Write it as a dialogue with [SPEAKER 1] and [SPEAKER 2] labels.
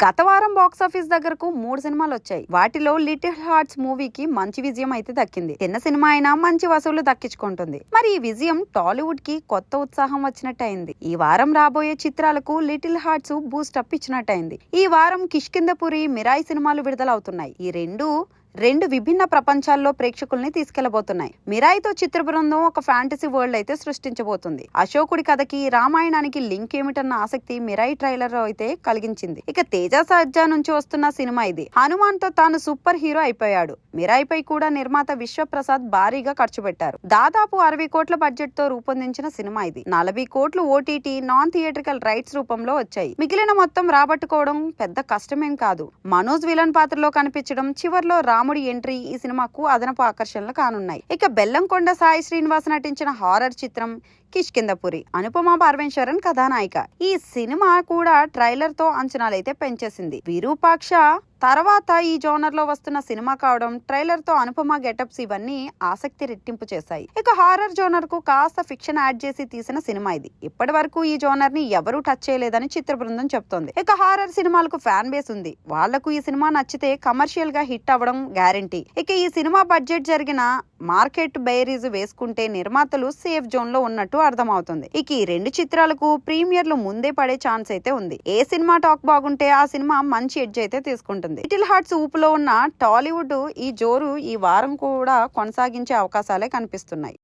[SPEAKER 1] గత వారం బాక్సాఫీస్ దగ్గరకు 3 సినిమాలు వచ్చాయి. వాటిలో లిటిల్ హార్ట్స్ మూవీకి మంచి విజయం అయితే దక్కింది. చిన్న సినిమా అయినా మంచి వసూళ్లు దక్కించుకుంటుంది. మరి ఈ విజయం టాలీవుడ్ కి కొత్త ఉత్సాహం వచ్చినట్టయింది. ఈ వారం రాబోయే చిత్రాలకు లిటిల్ హార్ట్స్ బూస్ట్ అప్ ఇచ్చినట్టయింది. ఈ వారం కిష్కింధపురి, మిరాయి సినిమాలు విడుదలవుతున్నాయి. ఈ రెండు విభిన్న ప్రపంచాల్లో ప్రేక్షకుల్ని తీసుకెళ్లబోతున్నాయి. మిరాయితో చిత్ర బృందం ఒక ఫ్యాంటసీ వరల్డ్ అయితే సృష్టించబోతుంది. అశోకుడి కథకి రామాయణానికి లింక్ ఏమిటన్న ఆసక్తి మిరాయి ట్రైలర్ అయితే కలిగించింది. ఇక తేజ సజ్జా నుంచి వస్తున్న సినిమా ఇది. హనుమాన్ తో తాను సూపర్ హీరో అయిపోయాడు. మిరాయిపై కూడా నిర్మాత విశ్వప్రసాద్ భారీగా ఖర్చు పెట్టారు. దాదాపు 60 కోట్ల బడ్జెట్ తో రూపొందించిన సినిమా ఇది. 40 కోట్లు ఓటీటీ, నాన్ థియేట్రికల్ రైట్స్ రూపంలో వచ్చాయి. మిగిలిన మొత్తం రాబట్టుకోవడం పెద్ద కష్టమేం కాదు. మనోజ్ విలన్ పాత్రలో కనిపించడం, చివర్లో రాముడి ఎంట్రీ ఈ సినిమాకు అదనపు ఆకర్షణలు కానున్నాయి. ఇక బెల్లంకొండ సాయి శ్రీనివాస్ నటించిన హారర్ చిత్రం కిష్కింధపురి. అనుపమ పరమేశ్వరన్ కథానాయిక. ఈ సినిమా కూడా ట్రైలర్ తో అంచనాలైతే పెంచేసింది. విరూపాక్ష తర్వాత ఈ జోనర్ లో వస్తున్న సినిమా కావడం, ట్రైలర్ తో అనుపమ గెటప్స్ ఇవన్నీ ఆసక్తి రెట్టింపు చేశాయి. ఇక హారర్ జోనర్ కు కాస్త ఫిక్షన్ యాడ్ చేసి తీసిన సినిమా ఇది. ఇప్పటి వరకు ఈ జోనర్ ని ఎవరూ టచ్ చేయలేదని చిత్ర బృందం చెప్తోంది. ఇక హారర్ సినిమాలకు ఫ్యాన్ బేస్ ఉంది. వాళ్లకు ఈ సినిమా నచ్చితే కమర్షియల్ గా హిట్ అవ్వడం గ్యారంటీ. ఇక ఈ సినిమా బడ్జెట్ జరిగిన మార్కెట్ బేరీజ్ వేసుకుంటే నిర్మాతలు సేఫ్ జోన్ లో ఉన్నట్టు అర్థమవుతుంది. ఇక ఈ 2 చిత్రాలకు ప్రీమియర్లు ముందే పడే ఛాన్స్ అయితే ఉంది. ఏ సినిమా టాక్ బాగుంటే ఆ సినిమా మంచి ఎడ్జ్ అయితే తీసుకుంటుంది. లిటిల్ హార్ట్స్ ఊపులో ఉన్న టాలీవుడ్ ఈ జోరు ఈ వారం కూడా కొనసాగించే అవకాశాలే కనిపిస్తున్నాయి.